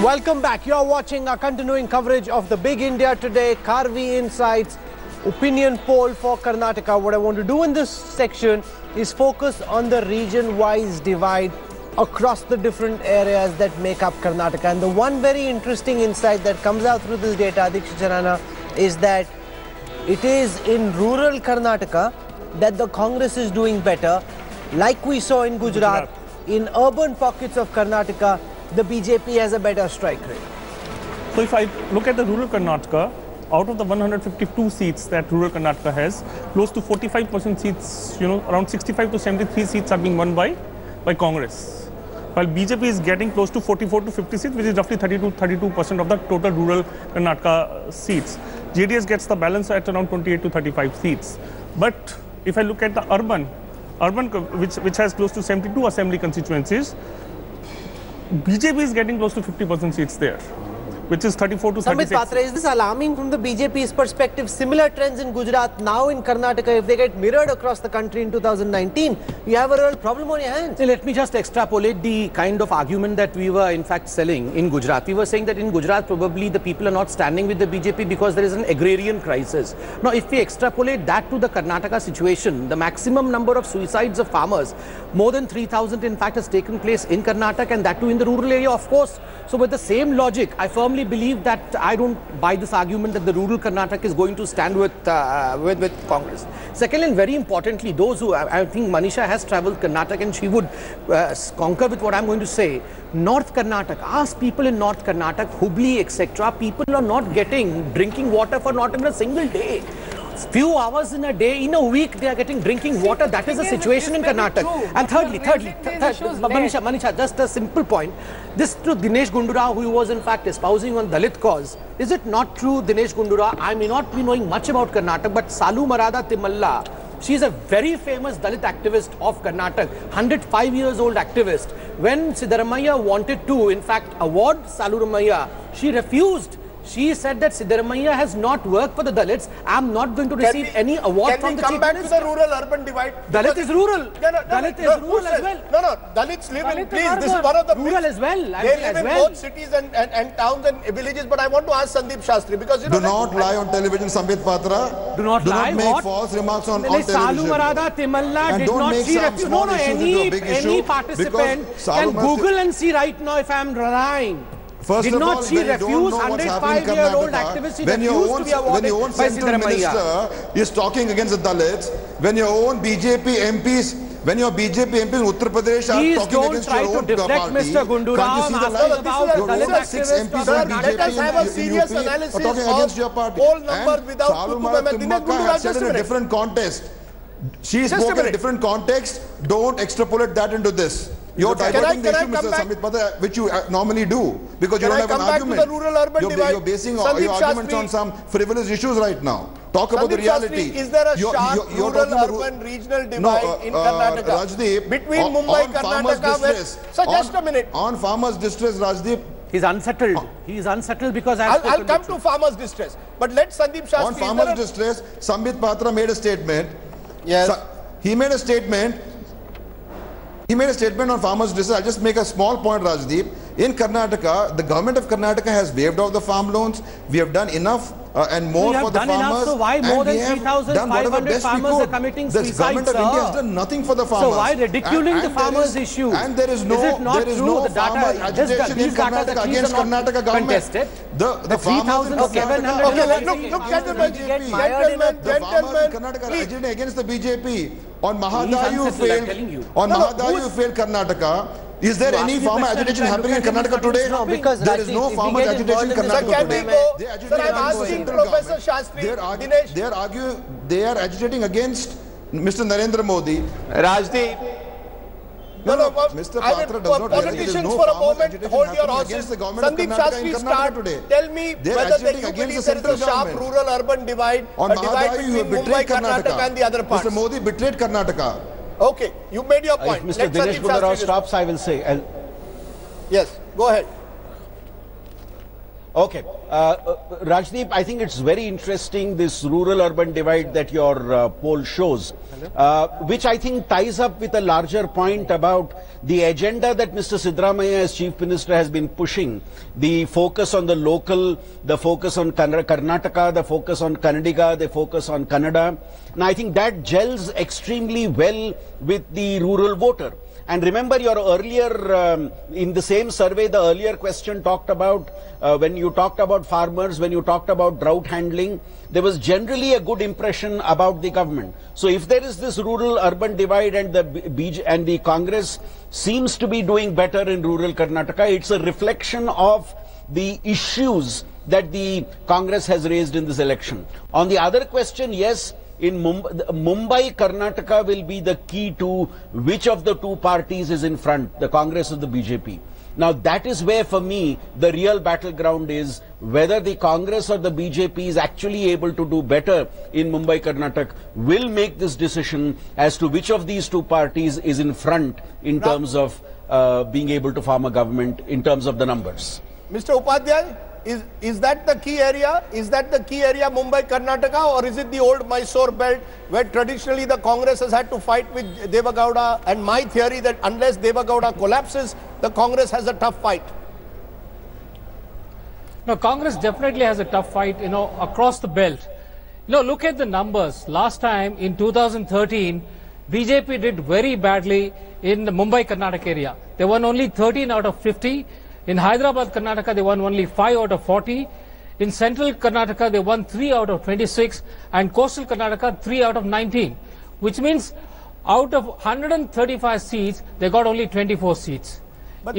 Welcome back. You're watching our continuing coverage of the big India Today Karvy Insights opinion poll for Karnataka. What I want to do in this section is focus on the region-wise divide across the different areas that make up Karnataka. And the one very interesting insight that comes out through this data, Adikshicharana, is that it is in rural Karnataka that the Congress is doing better. Like we saw in Gujarat, in urban pockets of Karnataka, the BJP has a better strike rate. So if I look at the rural Karnataka, out of the 152 seats that rural Karnataka has, close to 45% seats, around 65 to 73 seats are being won by Congress. While BJP is getting close to 44 to 50 seats, which is roughly 32% of the total rural Karnataka seats. JDS gets the balance at around 28 to 35 seats. But if I look at the urban, which has close to 72 assembly constituencies, BJP is getting close to 50% seats there, which is 34 to 36. Samit Patra, is this alarming from the BJP's perspective? Similar trends in Gujarat, now in Karnataka, if they get mirrored across the country in 2019, you have a real problem on your hands. Let me just extrapolate the kind of argument that we were in fact selling in Gujarat. We were saying that in Gujarat, probably the people are not standing with the BJP because there is an agrarian crisis. Now, if we extrapolate that to the Karnataka situation, the maximum number of suicides of farmers, more than 3,000 in fact has taken place in Karnataka, and that too in the rural area, of course. So with the same logic, I firmly believe that I don't buy this argument that the rural Karnataka is going to stand with Congress. Second, and very importantly, those who, I think Manisha has travelled Karnataka and she would concur with what I'm going to say. North Karnataka, ask people in North Karnataka, Hubli, etc. People are not getting drinking water for not even a single day. Few hours in a day, in a week, they are getting drinking water. That is the situation in Karnataka. And thirdly, Manisha, just a simple point. This to Dinesh Gundura, who was in fact espousing on Dalit cause. Is it not true, Dinesh Gundura? I may not be knowing much about Karnataka, but Salu Marada Timalla, she is a very famous Dalit activist of Karnataka, 105 years old activist. When Siddaramaiah wanted to, in fact, award Salu Ramaiah, she refused. She said that Siddaramaiah has not worked for the Dalits. I am not going to receive any award from the Chief Minister. Can we come back to the rural-urban divide? Dalit is rural. Dalit is rural as well. No, Dalits live in, please, this is one of the rural as well. They live in both cities and towns and villages, but I want to ask Sandeep Shastri, because do not lie on television, Samit Patra. Do not lie. Make false remarks on television. Salu Marada Timalla did not see refuse. No, any participant can Google and see right now if I am lying. First of all, when you don't know what's happening in Karnataka, when your own central minister is talking against the Dalits, when your own BJP MPs, when your BJP MPs in Uttar Pradesh are talking against your own party, Mr. Gundura, can't you see the lie? Your own 6 MPs in let us have a serious analysis are talking against your party. Whole numbers without Salumara Timmaka has said in a different context. She spoke in a different context. Don't extrapolate that into this. You're diverting the issue, Mr. Samit Patra, which you normally do, because you don't have an argument. You're basing your arguments on some frivolous issues right now. Talk about the reality. Is there a sharp rural-urban regional divide in Karnataka? Rajdeep, between Mumbai and Karnataka? So just a minute. On farmers' distress, Rajdeep. He's unsettled. He is unsettled because I'll come to farmers' distress. But let Sandeep Shastri... On farmers' distress, Samit Patra made a statement. Yes. He made a statement. He made a statement on farmers' distress. I'll just make a small point, Rajdeep. In Karnataka, the government of Karnataka has waived off the farm loans. We have done enough and more for the farmers. Enough, so why more than 3,500 farmers are committing suicide, The government of India has done nothing for the farmers. So why ridiculing the farmers' issue? And there is no farmer agitation in Karnataka against Karnataka government. The farmers in Karnataka... Look, gentlemen, the farmers in Karnataka are agitating against the BJP. On Mahadayu failed Karnataka. Is there any farmer agitation happening in Karnataka today? No, because there is no farmer agitation in Karnataka today. Sir, I'm asking Professor Shastri. They are agitating against Mr. Narendra Modi. Rajdeep. No, Mr. Patra does not politicians for a moment, hold your horses. Sandeep Shastri, start. Tell me whether you believe there is a sharp rural-urban divide, a divide between Mumbai, Karnataka and the other parts. Mr. Modi betrayed Karnataka. Okay, you made your point. If Mr. Dinesh Gundura stops, I will say. Yes, go ahead. Okay. Rajdeep, I think it's very interesting, this rural-urban divide that your poll shows, which I think ties up with a larger point about the agenda that Mr. Siddaramaiah as Chief Minister has been pushing, the focus on the local, the focus on Karnataka, the focus on Kannadiga, the focus on Kannada. And I think that gels extremely well with the rural voter. And remember your earlier, in the same survey, the earlier question talked about, when you talked about farmers, when you talked about drought handling, there was generally a good impression about the government. So if there is this rural-urban divide and the Congress seems to be doing better in rural Karnataka, it's a reflection of the issues that the Congress has raised in this election. On the other question, yes, in Mumbai, Karnataka will be the key to which of the two parties is in front, the Congress or the BJP. Now that is where for me the real battleground is, whether the Congress or the BJP is actually able to do better in Mumbai, Karnataka will make this decision as to which of these two parties is in front in terms of being able to form a government in terms of the numbers. Mr. Upadhyay, is that the key area? Is that the key area, Mumbai, Karnataka, or is it the old Mysore belt where traditionally the Congress has had to fight with Deve Gowda? And my theory that unless Deve Gowda collapses, the Congress has a tough fight. No, Congress definitely has a tough fight, across the belt. Look at the numbers. Last time in 2013, BJP did very badly in the Mumbai, Karnataka area. They won only 13 out of 50. In Hyderabad, Karnataka, they won only 5 out of 40. In central Karnataka, they won 3 out of 26. And coastal Karnataka, 3 out of 19. Which means out of 135 seats, they got only 24 seats. But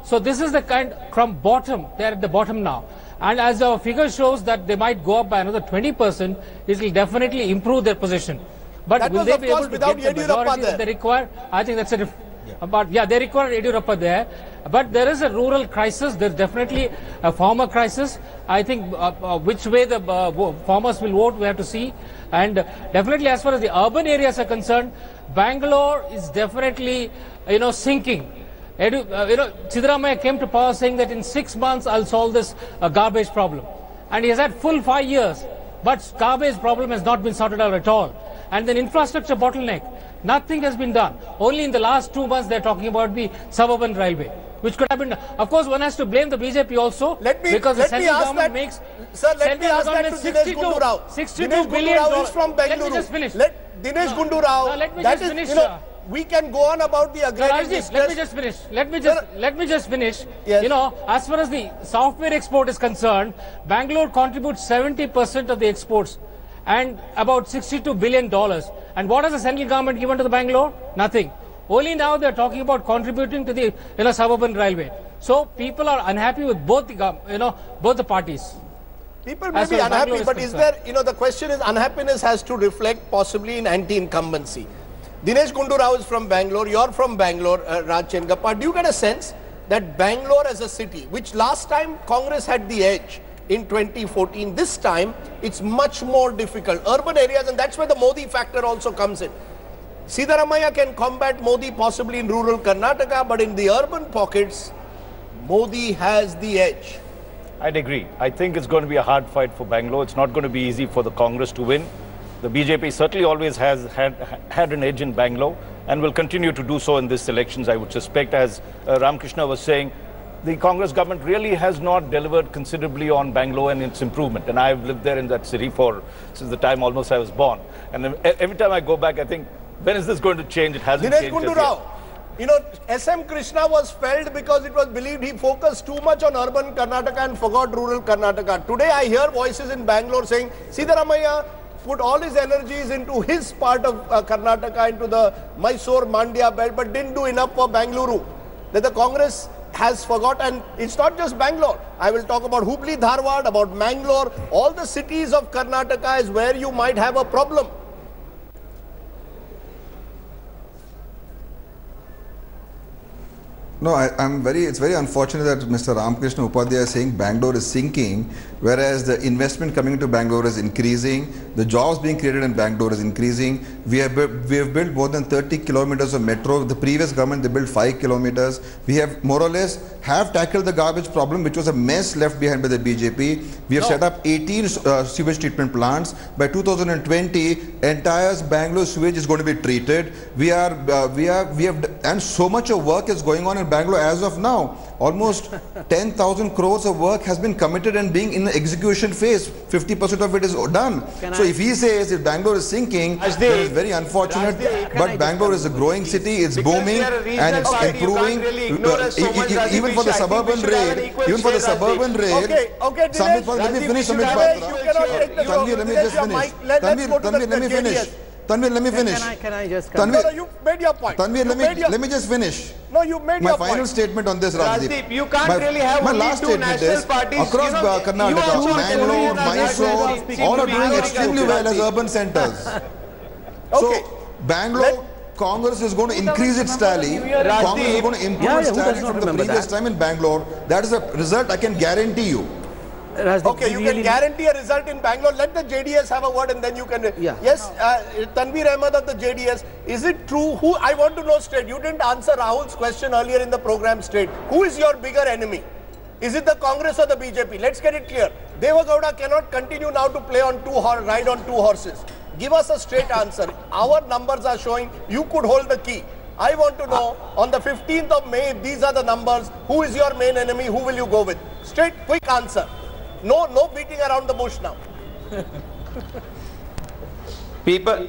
so this is the kind from bottom. They're at the bottom now. And as our figure shows that they might go up by another 20%, it will definitely improve their position. But that will was they of be course able to without get the majority that they require? I think that's a But they require Yediyurappa there. But there is a rural crisis. There's definitely a farmer crisis. I think which way the farmers will vote, we have to see. And definitely as far as the urban areas are concerned, Bangalore is definitely, sinking. Siddaramaiah came to power saying that in 6 months I'll solve this garbage problem. And he has had full 5 years. But garbage problem has not been sorted out at all. And then infrastructure bottleneck. Nothing has been done. Only in the last 2 months they're talking about the suburban railway, which could have been done. Of course, one has to blame the BJP also, because the central government makes... Sir, let me ask that to Dinesh Gundu Rao. $62 billion. Is from Bengaluru. Let me just finish. Dinesh Gundu Rao. Let me just finish. We can go on about the agrarian distress. Let me just finish. Let me just finish. Yes. As far as the software export is concerned, Bangalore contributes 70% of the exports and about $62 billion. And what has the central government given to the Bangalore? Nothing. Only now they are talking about contributing to the suburban railway. So people are unhappy with both the both the parties. People may be unhappy, but is there the question is unhappiness has to reflect possibly in anti-incumbency. Dinesh Gundu Rao is from Bangalore. You're from Bangalore, Raj Chengappa. Do you get a sense that Bangalore as a city, which last time Congress had the edge in 2014, this time it's much more difficult. Urban areas, and that's where the Modi factor also comes in. Siddaramaiah can combat Modi possibly in rural Karnataka, but in the urban pockets, Modi has the edge. I'd agree. I think it's going to be a hard fight for Bangalore. It's not going to be easy for the Congress to win. The BJP certainly always has had an edge in Bangalore and will continue to do so in these elections, I would suspect. As Ramakrishna was saying, the Congress government really has not delivered considerably on Bangalore and its improvement. And I've lived there in that city since the time almost I was born. And every time I go back, I think, when is this going to change? It hasn't changed. Dinesh Gundu Rao, S.M. Krishna was felled because it was believed he focused too much on urban Karnataka and forgot rural Karnataka. Today I hear voices in Bangalore saying Siddaramaiah put all his energies into his part of Karnataka, into the Mysore, Mandya belt, but didn't do enough for Bangalore. That the Congress has forgotten. It's not just Bangalore. I will talk about Hubli, Dharwad, about Mangalore. All the cities of Karnataka is where you might have a problem. No, it's very unfortunate that Mr. Ramakrishna Upadhyaya is saying Bangalore is sinking, whereas the investment coming into Bangalore is increasing, the jobs being created in Bangalore is increasing. We have built more than 30 kilometers of metro. The previous government, they built 5 kilometers. We have more or less tackled the garbage problem, which was a mess left behind by the BJP. We have set up 18 sewage treatment plants. By 2020, entire Bangalore sewage is going to be treated. And so much of work is going on in Bangalore as of now. Almost 10,000 crores of work has been committed and being in the execution phase. 50% of it is done. So if he says if Bangalore is sinking, that is very unfortunate. But Bangalore is a growing city, it's booming and it's improving. Even for the suburban rail, let me finish, Samit Tanvir, let me just finish. Tanvir, let me finish. Tanvir, let me finish. Can I just come? No, you made your point. Tanvir, let me just finish. No, you made your point. My final statement on this, Rajdeep. You can't really have my only last two statement national is, parties. across Karnataka, Bangalore, Mysore, all are doing extremely well as urban centers. So, Bangalore, Congress is going to increase its tally. Congress is going to improve its tally from the previous time in Bangalore. That is a result I can guarantee you. Okay, you can guarantee a result in Bangalore. Let the JDS have a word and then you can... Yes, Tanvir Ahmed of the JDS, is it true? I want to know straight. You didn't answer Rahul's question earlier in the program straight. Who is your bigger enemy? Is it the Congress or the BJP? Let's get it clear. Deva Gowda cannot continue now to ride on two horses. Give us a straight answer. Our numbers are showing you could hold the key. I want to know, on the 15th of May, if these are the numbers, who is your main enemy? Who will you go with? Straight, quick answer. No beating around the bush now. People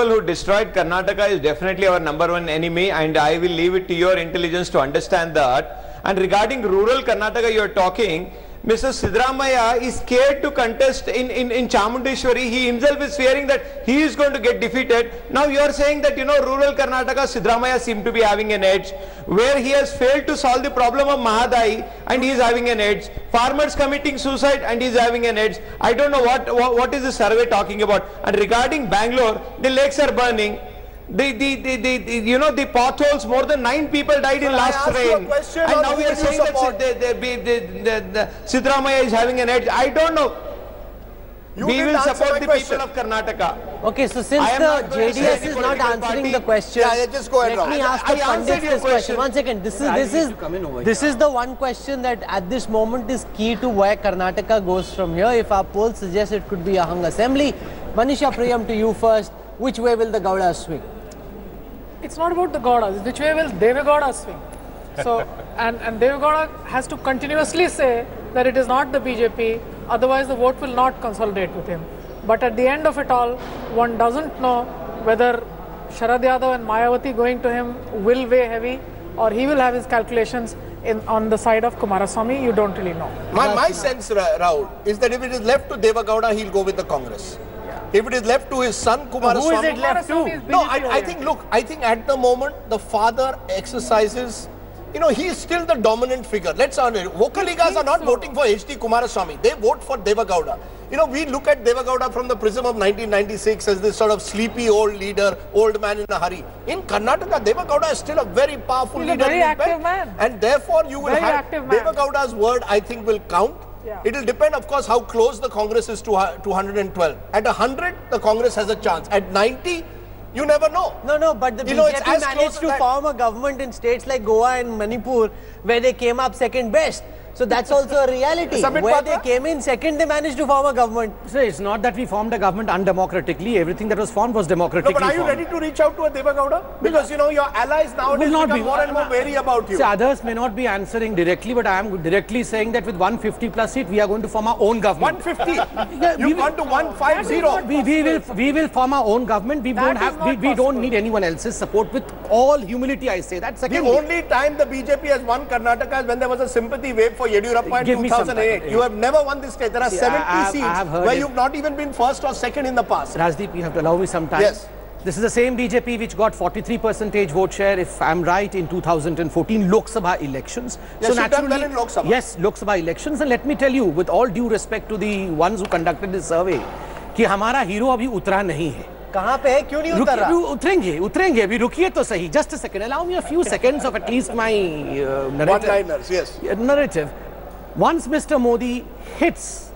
who destroyed Karnataka is definitely our number one enemy, and I will leave it to your intelligence to understand that. And regarding rural Karnataka, you are talking, Mr. Siddaramaiah is scared to contest in Chamundeshwari. He himself is fearing that he is going to get defeated. Now you are saying that, rural Karnataka, Siddaramaiah seems to be having an edge, where he has failed to solve the problem of Mahadai and he is having an edge. Farmers committing suicide and he is having an edge. I don't know what is the survey talking about. And regarding Bangalore, the lakes are burning. The potholes, more than 9 people died in last rain. And now we are saying that Siddaramaiah is having an edge. I don't know. We will support the people of Karnataka. Okay, so since the JDS is not answering the question, just go ahead. Let me ask the pundits this question. 1 second. This is the one question that at this moment is key to where Karnataka goes from here. If our poll suggests it could be a hung assembly. Manisha Priyam, to you first. Which way will the Gowdas swing? It's not about the Gowdas. Which way will Deva Gowda swing? So, and Deva Gowda has to continuously say that it is not the BJP, otherwise the vote will not consolidate with him. But at the end of it all, one doesn't know whether Sharad Yadav and Mayawati going to him will weigh heavy, or he will have his calculations on the side of Kumaraswamy. You don't really know. My sense, Rahul, is that if it is left to Deva Gowda, he'll go with the Congress. If it is left to his son, Kumaraswamy... Who is it left to? No, I think at the moment, the father exercises... he is still the dominant figure. Let's honor it. Vocaligas are not voting for H.D. Kumaraswamy. They vote for Deva Gowda. We look at Deva Gowda from the prism of 1996 as this sort of sleepy old leader, old man in a hurry. In Karnataka, Deva Gowda is still a very powerful leader. He's a very active man. And therefore, you will have... Deva Gowda's word, I think, will count. Yeah. It will depend, of course, how close the Congress is to 112. At 100, the Congress has a chance. At 90, you never know. No, but the BJP managed to form a government in states like Goa and Manipur where they came up second best. So that's also a reality. Where they came in second, they managed to form a government. So it's not that we formed a government undemocratically. Everything that was formed was democratically formed. No, but are you ready to reach out to a Deva Gowda? Because, your allies nowadays become more and more wary about you. See, others may not be answering directly, but I am directly saying that with 150 plus seat, we are going to form our own government. 150? You've gone to 150? We will form our own government. We don't need anyone else's support. With all humility, I say that. Secondly, the only time the BJP has won Karnataka is when there was a sympathy wave for Yediyurappa in 2008. You have never won this state. There are 70 seats where you've not even been first or second in the past. Rajdeep, you have to allow me some time. Yes. This is the same BJP which got 43% vote share, if I'm right, in 2014 Lok Sabha elections. Yes, so naturally, well in Lok Sabha. Yes, Lok Sabha elections. And let me tell you, with all due respect to the ones who conducted this survey, कि हमारा hero अभी उतरा नहीं है. कहाँ पे है, क्यों नहीं उतर रहा? उतरेंगे अभी, रुकिए तो सही. Just a second, allow me a few seconds of at least my one-liners, yes. Narrative. Once Mr. Modi hits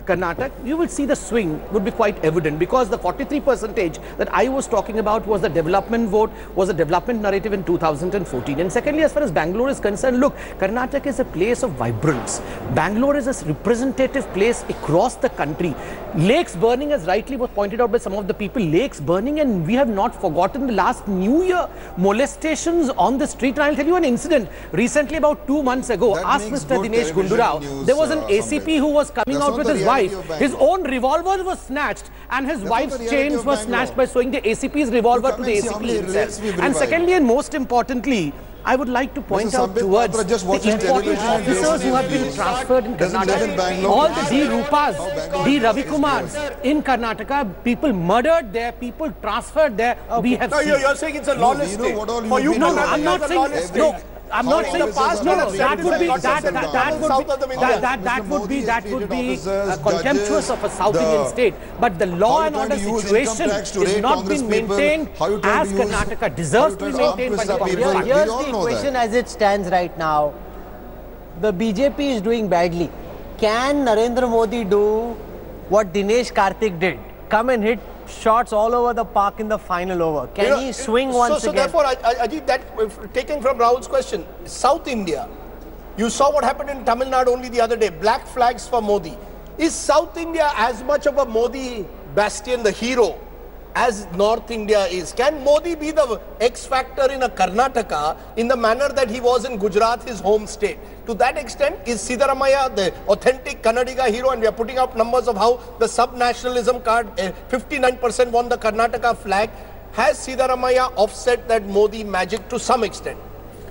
Karnataka, you will see the swing would be quite evident, because the 43% that I was talking about was the development vote, was the development narrative in 2014. And secondly, as far as Bangalore is concerned, look, Karnataka is a place of vibrance. Bangalore is a representative place across the country. Lakes burning, as rightly was pointed out by some of the people, lakes burning, and we have not forgotten the last New Year molestations on the street. And I'll tell you an incident. Recently, about 2 months ago, ask Mr. Dinesh Gundurao, there was an ACP who was coming out with his wife. His own revolver was snatched, and his wife's chains were snatched by showing the ACP's revolver to the ACP himself. And secondly, and most importantly, I would like to point out towards the important officers who have been transferred in Karnataka. All the D. Rupas, D. Ravikumars in Karnataka, people murdered there, people transferred there. We have seen. You're saying it's a lawless state. For you, no, I'm not saying. No, I'm not saying the past. No, that would be contemptuous of a South Indian state. But the law and order situation is not being maintained as Karnataka deserves to be maintained by the Congress Party. Here's the equation as it stands right now. The BJP is doing badly. Can Narendra Modi do what Dinesh Karthik did? Come and hit shots all over the park in the final over. Can he swing once again? So therefore, Ajit, that taking from Rahul's question, South India, you saw what happened in Tamil Nadu only the other day, black flags for Modi. Is South India as much of a Modi bastion, the hero, as North India is? Can Modi be the X factor in a Karnataka in the manner that he was in Gujarat, his home state? To that extent, is Siddaramaiah the authentic Kannadiga hero? And we are putting up numbers of how the sub-nationalism card, 59% won the Karnataka flag. Has Siddaramaiah offset that Modi magic to some extent?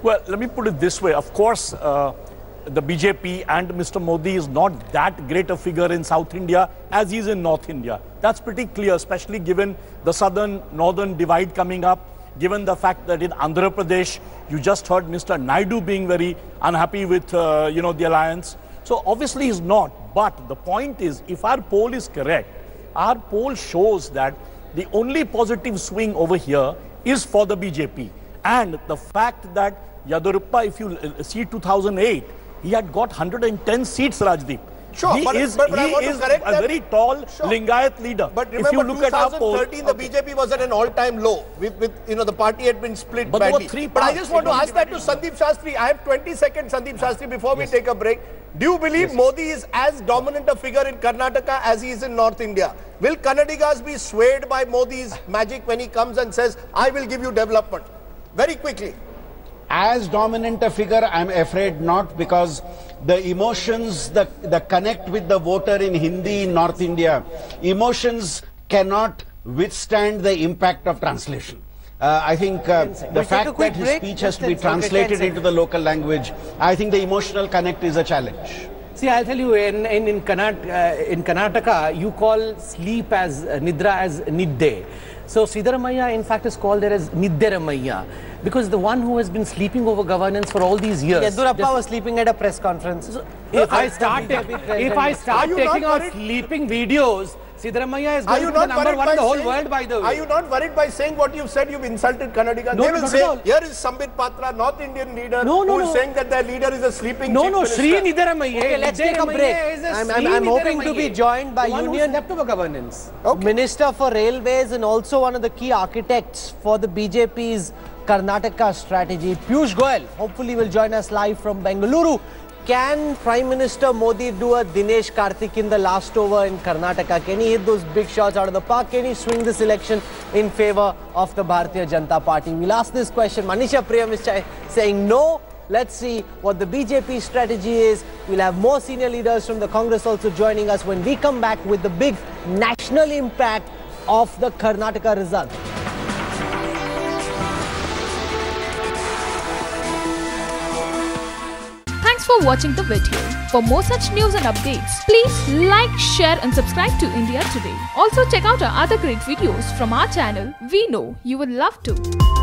Well, let me put it this way. Of course, the BJP and Mr. Modi is not that great a figure in South India as he is in North India. That's pretty clear, especially given the southern-northern divide coming up, given the fact that in Andhra Pradesh, you just heard Mr. Naidu being very unhappy with, the alliance. So obviously he's not. But the point is, if our poll is correct, our poll shows that the only positive swing over here is for the BJP. And the fact that Yadurappa, if you see 2008, he had got 110 seats, Rajdeep. Sure, he is a very tall Lingayat leader. But remember, if you look 2013, at the BJP was at an all-time low. With the party had been split badly. But I just want to ask that to Sandeep Shastri. I have 20 seconds, Sandeep Shastri, before we take a break. Do you believe Modi is as dominant a figure in Karnataka as he is in North India? Will Kannadigas be swayed by Modi's magic when he comes and says, I will give you development? Very quickly. As dominant a figure, I'm afraid not, because the emotions, the connect with the voter in Hindi in North India, emotions cannot withstand the impact of translation. I think the fact that his speech has to be translated into the local language, I think the emotional connect is a challenge. See, I'll tell you, in Karnataka, you call sleep as Nidra as Nidde. So Siddaramaiah, in fact, is called there as Niddaramaiah, because the one who has been sleeping over governance for all these years. Yadurappa was sleeping at a press conference. So if I start taking out sleeping videos, Siddaramaiah is going to be the number one in the whole world, by the way. Are you not worried by saying what you've said? You've insulted Kannadiga. No, they will say, here is Sambit Patra, North Indian leader, who is saying that their leader is a sleeping chief minister. Sri Niddaramaiah. Okay, let's take a break. I'm hoping to be joined by Union Governance. Minister for Railways and also one of the key architects for the BJP's Karnataka strategy, Piyush Goyal. Hopefully will join us live from Bengaluru. Can Prime Minister Modi do a Dinesh Karthik in the last over in Karnataka? Can he hit those big shots out of the park? Can he swing this election in favor of the Bharatiya Janata Party? We'll ask this question. Manisha Priyam is saying no. Let's see what the BJP strategy is. We'll have more senior leaders from the Congress also joining us when we come back with the big national impact of the Karnataka result. Thanks for watching the video. For more such news and updates, please like, share and subscribe to India Today. Also check out our other great videos from our channel. We know you would love to.